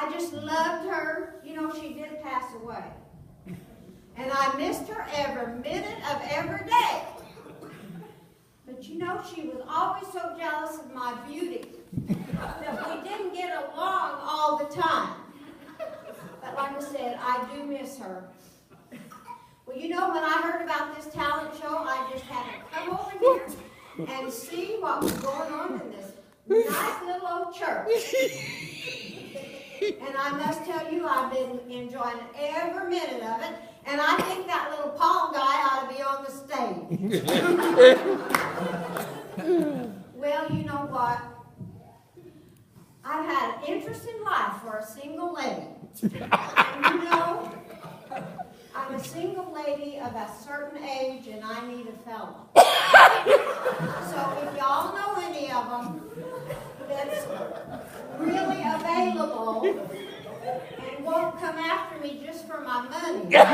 I just loved her. You know, she did pass away. And I missed her every minute of every day. But you know, she was always so jealous of my beauty that we didn't get along all the time. But like I said, I do miss her. Well, you know, when I heard about this talent show, I just had to come over here and see what was going on in this nice little old church. And I must tell you, I've been enjoying every minute of it. And I think that little Paul guy ought to be on the stage. Well, you know what? I've had an interesting life for a single lady. And you know, I'm a single lady of a certain age, and I need a fella. So if y'all know any of them that's really available and won't come after me just for my money, then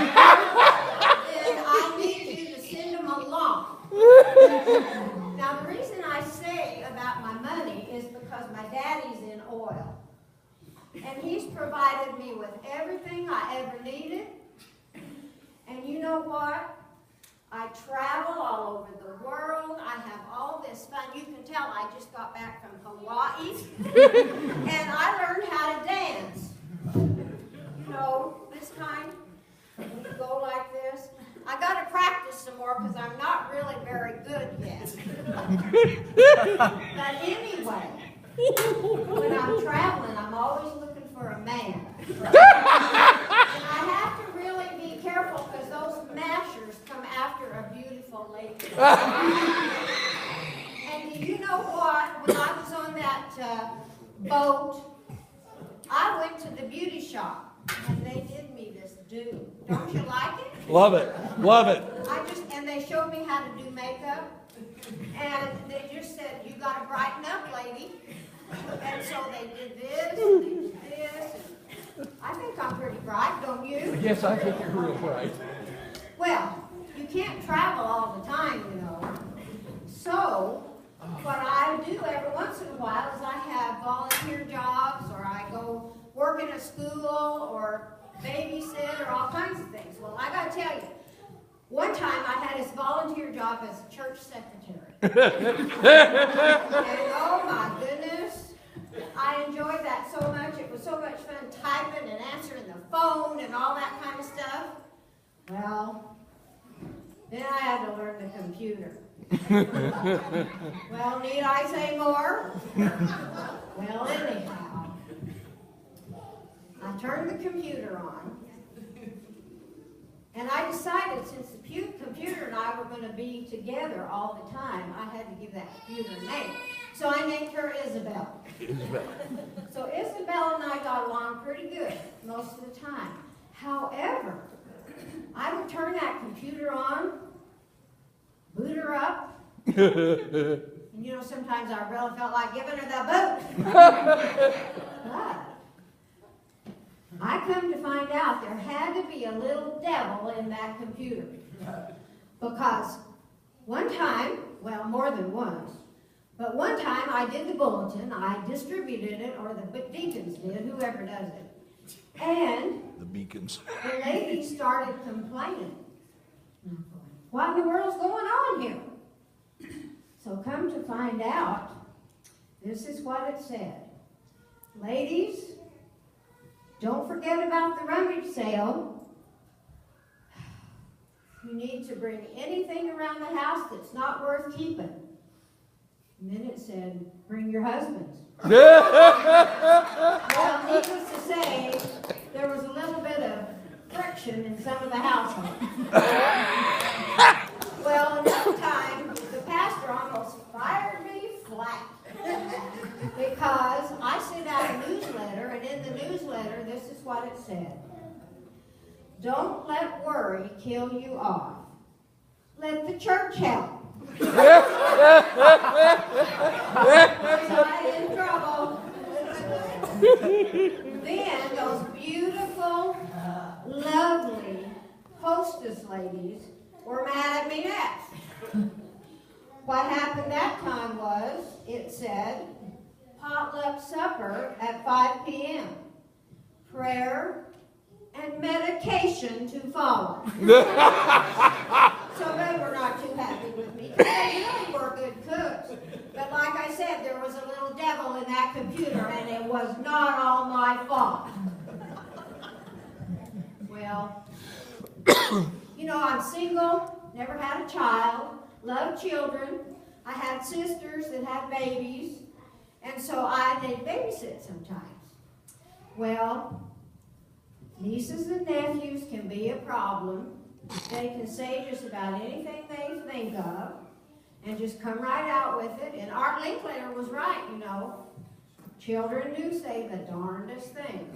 I need you to send them along. Now, the reason I say about my money is because my daddy's in oil. And he's provided me with everything I ever needed. And you know what? I travel all over the world. I have all this fun. You can tell I just got back from Hawaii. And I learned how to dance. You know, this kind. You go like this. I got to practice some more because I'm not really very good yet. But anyway, when I'm traveling, I'm always looking for a man. And I have to really be careful because those mashers come after a beautiful lady. And do you know what? When I was on that boat, I went to the beauty shop. And they did me this do. Don't you like it? Love it. Love it. And they showed me how to do makeup. And they just said, you got to brighten up, lady. And so they did this, and they did this. And I think I'm pretty bright, don't you? Yes, I think you're real bright. Well, you can't travel all the time, you know. So, what I do every once in a while is I have volunteer jobs, or I go work in a school, or babysit, or all kinds of things. Well, I got to tell you, one time I had this volunteer job as a church secretary. And oh my goodness, I enjoyed that so much. It was so much fun typing and answering the phone and all that kind of stuff. Well, then I had to learn the computer. Well, need I say more? Well, anyhow, I turned the computer on, and I decided since the computer and I were going to be together all the time, I had to give that computer a name. So I named her Isabel. So Isabel and I got along pretty good most of the time. However, I would turn that computer on, boot her up, and you know, sometimes I really felt like giving her the boot. But I come to find out there had to be a little devil in that computer. Because one time, well, more than once, but one time I did the bulletin, I distributed it, or the deacons did, whoever does it. And The beacons. the lady started complaining. What in the world's going on here? So come to find out, this is what it said. Ladies, don't forget about the rummage sale. You need to bring anything around the house that's not worth keeping. And then it said, bring your husbands. Well, needless to say, there was a little bit of friction in some of the households. Well, another time, the pastor almost fired me flat. Because I sent out a newsletter, and in the newsletter, this is what it said. Don't let worry kill you off. Let the church help. I'm in trouble. Then those beautiful, lovely hostess ladies were mad at me next. What happened that time was, it said, potluck supper at 5 p.m. prayer, and medication to follow. So they were not too happy with me. They really were good cooks. But like I said, there was a little devil in that computer, and it was not all my fault. Well, you know, I'm single, never had a child, love children. I had sisters that had babies, and so I did babysit sometimes. Well, nieces and nephews can be a problem. They can say just about anything they think of and just come right out with it. And Art Linklater was right, you know. Children do say the darndest thing.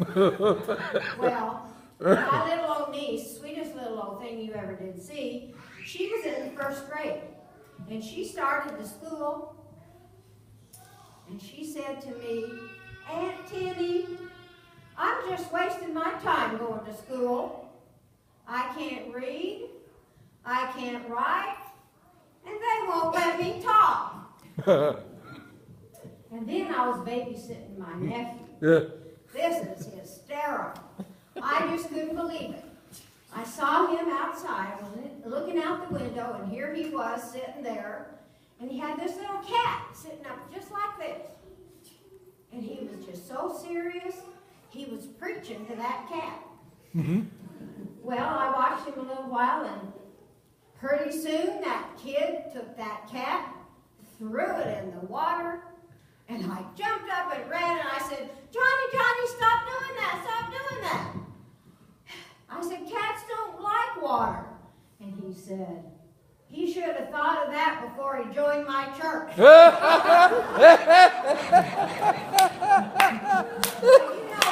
Well, my little old niece, sweetest little old thing you ever did see, she was in the 1st grade. And she started the school. And she said to me, Aunt Tinnie, I'm just wasting my time going to school. I can't read, I can't write, and they won't let me talk. And then I was babysitting my nephew. This is hysterical. I just couldn't believe it. I saw him outside, I was looking out the window, and here he was sitting there, and he had this little cat sitting up just like this. And he was just so serious, he was preaching to that cat. Mm-hmm. Well, I watched him a little while, and pretty soon that kid took that cat, threw it in the water, and I jumped up and ran, and I said, Johnny, stop doing that, stop doing that. I said, cats don't like water. And he said, he should have thought of that before he joined my church. You know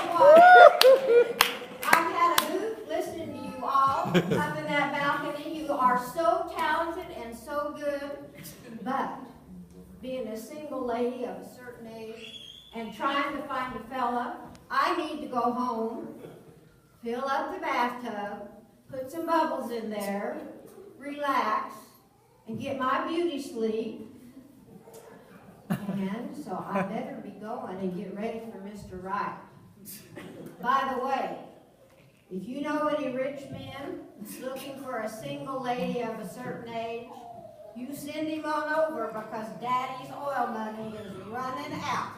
what? I've had a hoot listening to you all up in that balcony. You are so talented and so good. But being a single lady of a certain age and trying to find a fella, I need to go home, fill up the bathtub, put some bubbles in there, relax, and get my beauty sleep. And so I better be going and get ready for Mr. Right. By the way, if you know any rich men looking for a single lady of a certain age, you send him on over because Daddy's oil money is running out.